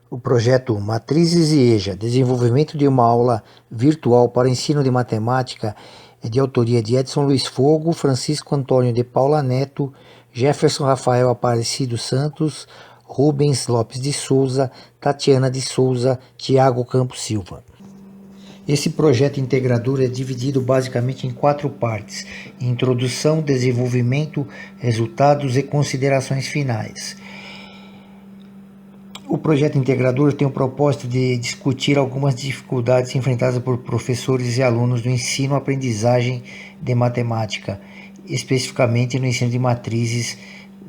O projeto Matrizes e EJA, desenvolvimento de uma aula virtual para ensino de matemática, é de autoria de Edson Luiz Fogo, Francisco Antônio de Paula Neto, Jefferson Rafael Aparecido Santos, Rubens Lopes de Souza, Tatiana de Souza, Tiago Campos Silva. Esse projeto integrador é dividido basicamente em 4 partes: introdução, desenvolvimento, resultados e considerações finais. O projeto integrador tem o propósito de discutir algumas dificuldades enfrentadas por professores e alunos no ensino-aprendizagem de matemática, especificamente no ensino de matrizes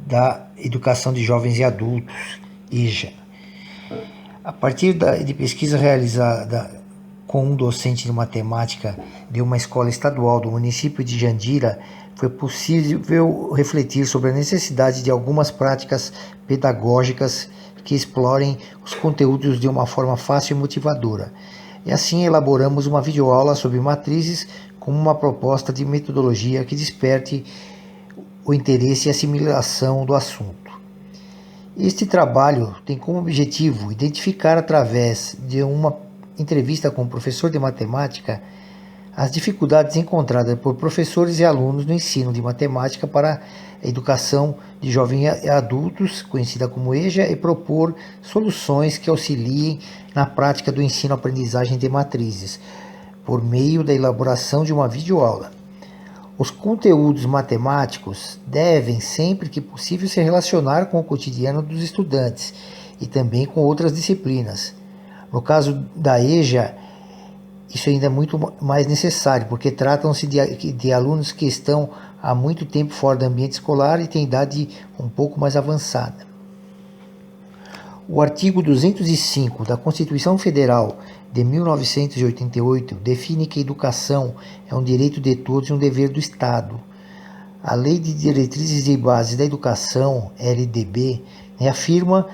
da educação de jovens e adultos, EJA. A partir de pesquisa realizada com um docente de matemática de uma escola estadual do município de Jandira, foi possível refletir sobre a necessidade de algumas práticas pedagógicas que explorem os conteúdos de uma forma fácil e motivadora. E assim elaboramos uma videoaula sobre matrizes como uma proposta de metodologia que desperte o interesse e assimilação do assunto. Este trabalho tem como objetivo identificar, através de uma entrevista com o professor de matemática, as dificuldades encontradas por professores e alunos no ensino de matemática para a educação de jovens e adultos, conhecida como EJA, e propor soluções que auxiliem na prática do ensino-aprendizagem de matrizes, por meio da elaboração de uma videoaula. Os conteúdos matemáticos devem, sempre que possível, se relacionar com o cotidiano dos estudantes e também com outras disciplinas. No caso da EJA, isso ainda é muito mais necessário, porque tratam-se de alunos que estão há muito tempo fora do ambiente escolar e têm idade um pouco mais avançada. O artigo 205 da Constituição Federal de 1988 define que a educação é um direito de todos e um dever do Estado. A Lei de Diretrizes e Bases da Educação, LDB, reafirma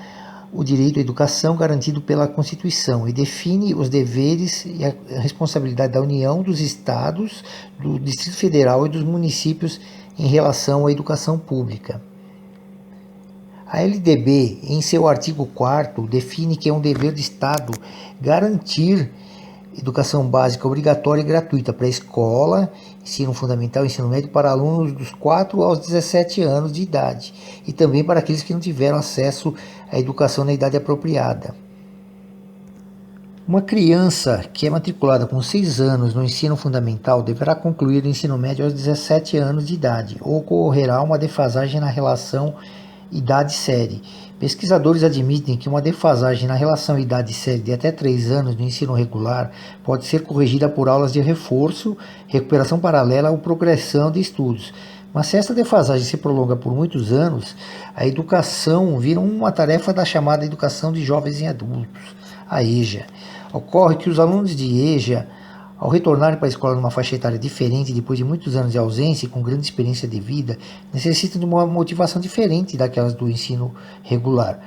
o direito à educação garantido pela Constituição e define os deveres e a responsabilidade da União, dos Estados, do Distrito Federal e dos municípios em relação à educação pública. A LDB, em seu artigo 4º, define que é um dever do Estado garantir educação básica obrigatória e gratuita para a escola, ensino fundamental e ensino médio para alunos dos 4 aos 17 anos de idade e também para aqueles que não tiveram acesso à educação na idade apropriada. Uma criança que é matriculada com 6 anos no ensino fundamental deverá concluir o ensino médio aos 17 anos de idade, ou ocorrerá uma defasagem na relação idade-série. Pesquisadores admitem que uma defasagem na relação idade-série de até 3 anos no ensino regular pode ser corrigida por aulas de reforço, recuperação paralela ou progressão de estudos. Mas se essa defasagem se prolonga por muitos anos, a educação vira uma tarefa da chamada educação de jovens e adultos, a EJA. Ocorre que os alunos de EJA, ao retornarem para a escola numa faixa etária diferente, depois de muitos anos de ausência e com grande experiência de vida, necessitam de uma motivação diferente daquelas do ensino regular,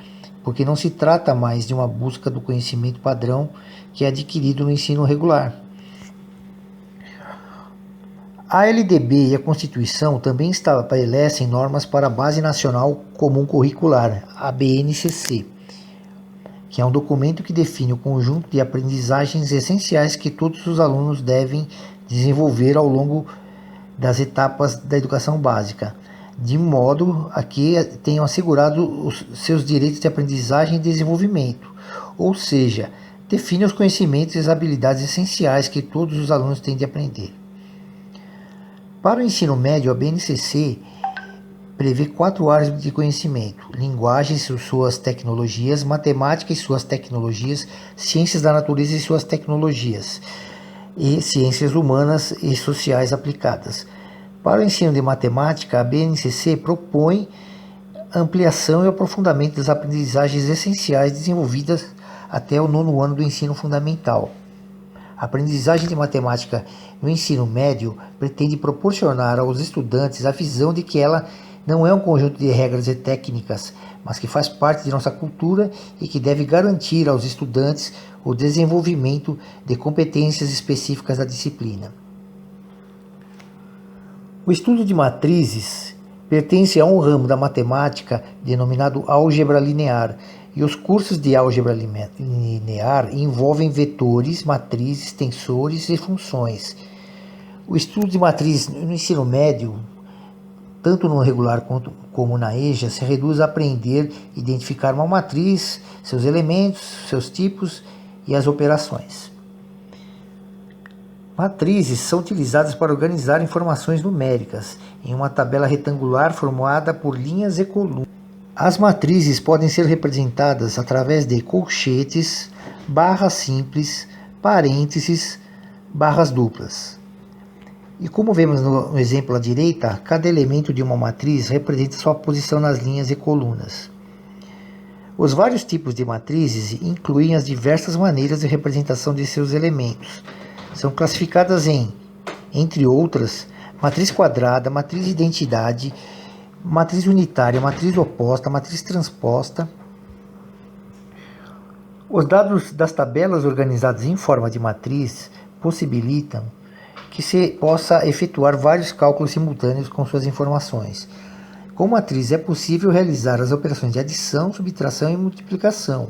porque não se trata mais de uma busca do conhecimento padrão que é adquirido no ensino regular. A LDB e a Constituição também estabelecem normas para a Base Nacional Comum Curricular, a BNCC, que é um documento que define o conjunto de aprendizagens essenciais que todos os alunos devem desenvolver ao longo das etapas da educação básica, de modo a que tenham assegurado os seus direitos de aprendizagem e desenvolvimento, ou seja, define os conhecimentos e as habilidades essenciais que todos os alunos têm de aprender. Para o ensino médio, a BNCC prevê 4 áreas de conhecimento: linguagens e suas tecnologias, matemática e suas tecnologias, ciências da natureza e suas tecnologias, e ciências humanas e sociais aplicadas. Para o ensino de matemática, a BNCC propõe ampliação e aprofundamento das aprendizagens essenciais desenvolvidas até o 9º ano do ensino fundamental. A aprendizagem de matemática no ensino médio pretende proporcionar aos estudantes a visão de que ela não é um conjunto de regras e técnicas, mas que faz parte de nossa cultura e que deve garantir aos estudantes o desenvolvimento de competências específicas da disciplina. O estudo de matrizes pertence a um ramo da matemática denominado álgebra linear, E os cursos de álgebra linear envolvem vetores, matrizes, tensores e funções. O estudo de matrizes no ensino médio, tanto no regular como na EJA, se reduz a aprender a identificar uma matriz, seus elementos, seus tipos e as operações. Matrizes são utilizadas para organizar informações numéricas em uma tabela retangular formada por linhas e colunas. As matrizes podem ser representadas através de colchetes, barras simples, parênteses, barras duplas. E como vemos no exemplo à direita, cada elemento de uma matriz representa sua posição nas linhas e colunas. Os vários tipos de matrizes incluem as diversas maneiras de representação de seus elementos. São classificadas em, entre outras, matriz quadrada, matriz de identidade, matriz unitária, matriz oposta, matriz transposta. Os dados das tabelas organizadas em forma de matriz possibilitam que se possa efetuar vários cálculos simultâneos com suas informações. Com matriz é possível realizar as operações de adição, subtração e multiplicação,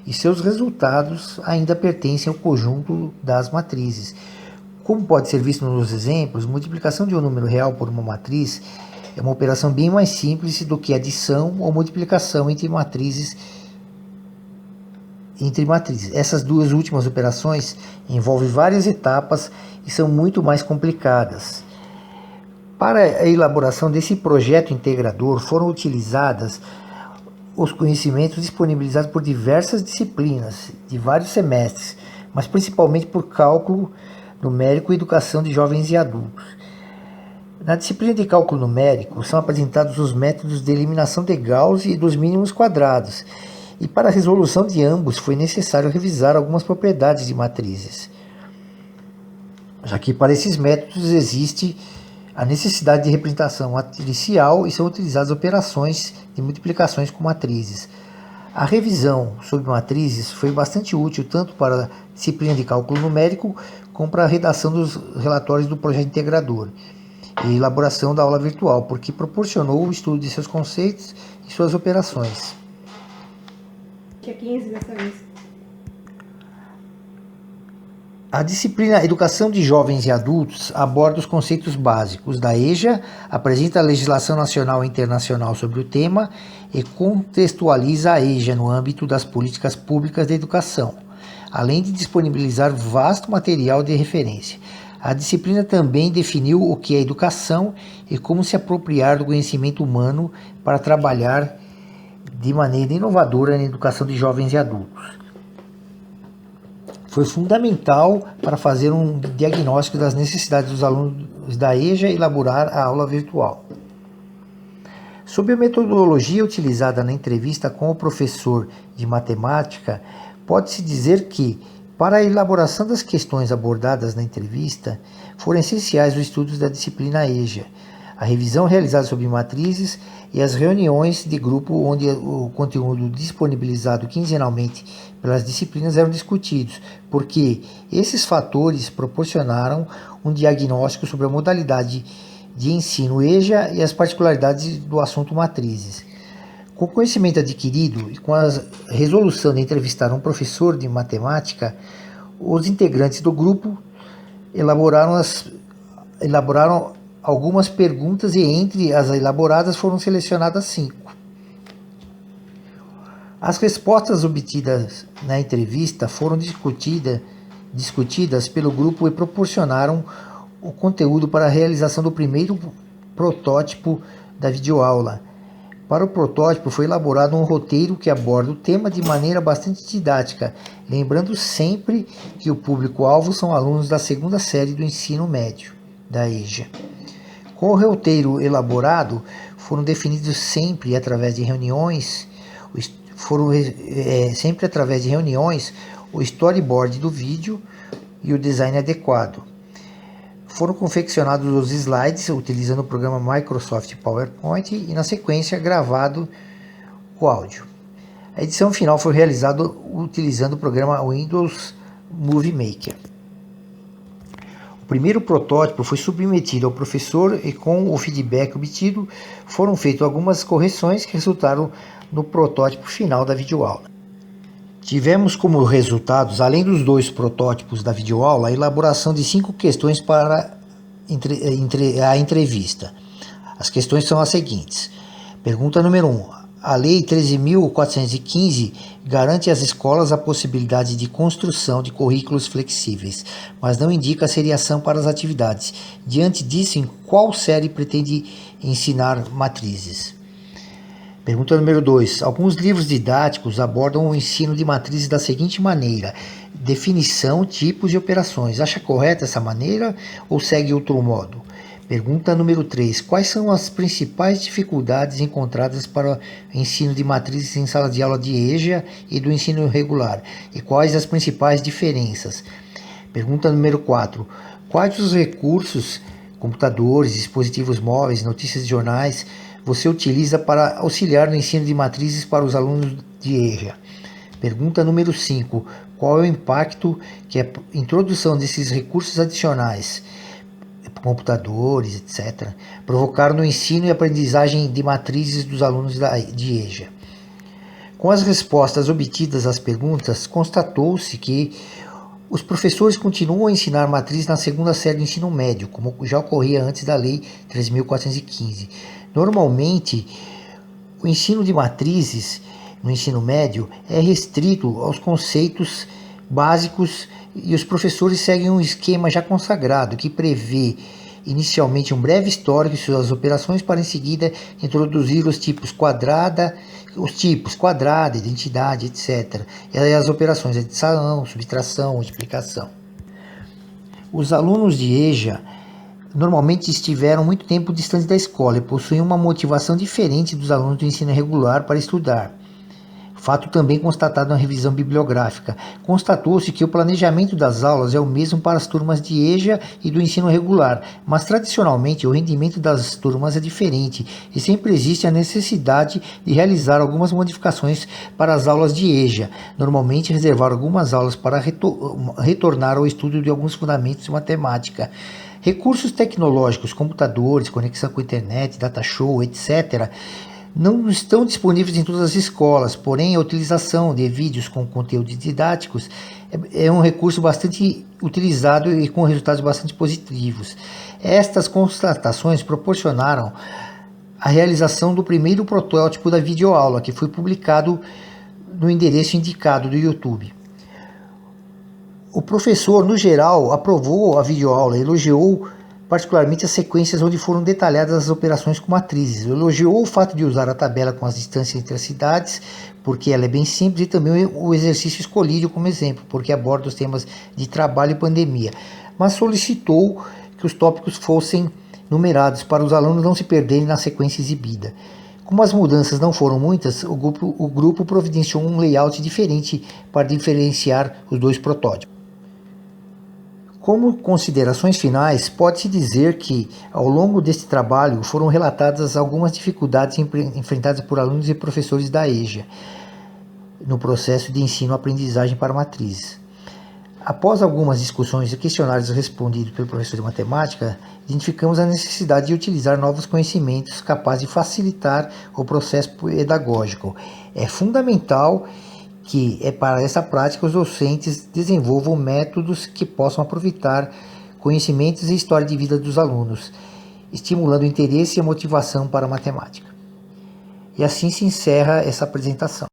e seus resultados ainda pertencem ao conjunto das matrizes. Como pode ser visto nos exemplos, multiplicação de um número real por uma matriz é uma operação bem mais simples do que adição ou multiplicação entre matrizes. Essas duas últimas operações envolvem várias etapas e são muito mais complicadas. Para a elaboração desse projeto integrador foram utilizadas os conhecimentos disponibilizados por diversas disciplinas de vários semestres, mas principalmente por cálculo numérico e educação de jovens e adultos. Na disciplina de cálculo numérico, são apresentados os métodos de eliminação de Gauss e dos mínimos quadrados, e para a resolução de ambos foi necessário revisar algumas propriedades de matrizes, já que para esses métodos existe a necessidade de representação matricial e são utilizadas operações de multiplicações com matrizes. A revisão sobre matrizes foi bastante útil tanto para a disciplina de cálculo numérico como para a redação dos relatórios do projeto integrador e elaboração da aula virtual, porque proporcionou o estudo de seus conceitos e suas operações. Tinha 15 dessa vez. A disciplina Educação de Jovens e Adultos aborda os conceitos básicos da EJA, apresenta a legislação nacional e internacional sobre o tema e contextualiza a EJA no âmbito das políticas públicas de educação, além de disponibilizar vasto material de referência. A disciplina também definiu o que é educação e como se apropriar do conhecimento humano para trabalhar de maneira inovadora na educação de jovens e adultos. Foi fundamental para fazer um diagnóstico das necessidades dos alunos da EJA e elaborar a aula virtual. Sobre a metodologia utilizada na entrevista com o professor de matemática, pode-se dizer que, para a elaboração das questões abordadas na entrevista, foram essenciais os estudos da disciplina EJA, a revisão realizada sobre matrizes e as reuniões de grupo onde o conteúdo disponibilizado quinzenalmente pelas disciplinas eram discutidos, porque esses fatores proporcionaram um diagnóstico sobre a modalidade de ensino EJA e as particularidades do assunto matrizes. Com o conhecimento adquirido e com a resolução de entrevistar um professor de matemática, os integrantes do grupo elaboraram algumas perguntas e entre as elaboradas foram selecionadas 5. As respostas obtidas na entrevista foram discutidas pelo grupo e proporcionaram o conteúdo para a realização do primeiro protótipo da videoaula. Para o protótipo foi elaborado um roteiro que aborda o tema de maneira bastante didática, lembrando sempre que o público-alvo são alunos da segunda série do ensino médio da EJA. Com o roteiro elaborado, foram definidos sempre através de reuniões, o storyboard do vídeo e o design adequado. Foram confeccionados os slides utilizando o programa Microsoft PowerPoint e, na sequência, gravado o áudio. A edição final foi realizada utilizando o programa Windows Movie Maker. O primeiro protótipo foi submetido ao professor e, com o feedback obtido, foram feitas algumas correções que resultaram no protótipo final da videoaula. Tivemos como resultados, além dos 2 protótipos da videoaula, a elaboração de 5 questões para a entrevista. As questões são as seguintes. Pergunta número 1. A Lei 13.415 garante às escolas a possibilidade de construção de currículos flexíveis, mas não indica a seriação para as atividades. Diante disso, em qual série pretende ensinar matrizes? Pergunta número 2. Alguns livros didáticos abordam o ensino de matrizes da seguinte maneira: definição, tipos e operações. Acha correta essa maneira ou segue outro modo? Pergunta número 3. Quais são as principais dificuldades encontradas para o ensino de matrizes em sala de aula de EJA e do ensino regular? E quais as principais diferenças? Pergunta número 4. Quais os recursos, computadores, dispositivos móveis, notícias de jornais, você utiliza para auxiliar no ensino de matrizes para os alunos de EJA? Pergunta número 5. Qual é o impacto que a introdução desses recursos adicionais, computadores, etc., provocaram no ensino e aprendizagem de matrizes dos alunos de EJA? Com as respostas obtidas às perguntas, constatou-se que os professores continuam a ensinar matrizes na segunda série do ensino médio, como já ocorria antes da Lei 3.415. Normalmente, o ensino de matrizes no ensino médio é restrito aos conceitos básicos e os professores seguem um esquema já consagrado que prevê inicialmente um breve histórico de suas operações para em seguida introduzir os tipos quadrada, identidade, etc. E as operações de adição, subtração, multiplicação. Os alunos de EJA normalmente estiveram muito tempo distante da escola e possuem uma motivação diferente dos alunos do ensino regular para estudar. Fato também constatado na revisão bibliográfica. Constatou-se que o planejamento das aulas é o mesmo para as turmas de EJA e do ensino regular, mas tradicionalmente o rendimento das turmas é diferente e sempre existe a necessidade de realizar algumas modificações para as aulas de EJA, normalmente reservar algumas aulas para retornar ao estudo de alguns fundamentos de matemática. Recursos tecnológicos, computadores, conexão com a internet, data show, etc., não estão disponíveis em todas as escolas, porém a utilização de vídeos com conteúdos didáticos é um recurso bastante utilizado e com resultados bastante positivos. Estas constatações proporcionaram a realização do primeiro protótipo da videoaula, que foi publicado no endereço indicado do YouTube. O professor, no geral, aprovou a videoaula, elogiou particularmente as sequências onde foram detalhadas as operações com matrizes. Elogiou o fato de usar a tabela com as distâncias entre as cidades, porque ela é bem simples, e também o exercício escolhido como exemplo, porque aborda os temas de trabalho e pandemia. Mas solicitou que os tópicos fossem numerados para os alunos não se perderem na sequência exibida. Como as mudanças não foram muitas, o grupo providenciou um layout diferente para diferenciar os 2 protótipos. Como considerações finais, pode-se dizer que, ao longo deste trabalho, foram relatadas algumas dificuldades enfrentadas por alunos e professores da EJA no processo de ensino-aprendizagem para matrizes. Após algumas discussões e questionários respondidos pelo professor de matemática, identificamos a necessidade de utilizar novos conhecimentos capazes de facilitar o processo pedagógico. É fundamental que para essa prática os docentes desenvolvam métodos que possam aproveitar conhecimentos e história de vida dos alunos, estimulando o interesse e a motivação para a matemática. E assim se encerra essa apresentação.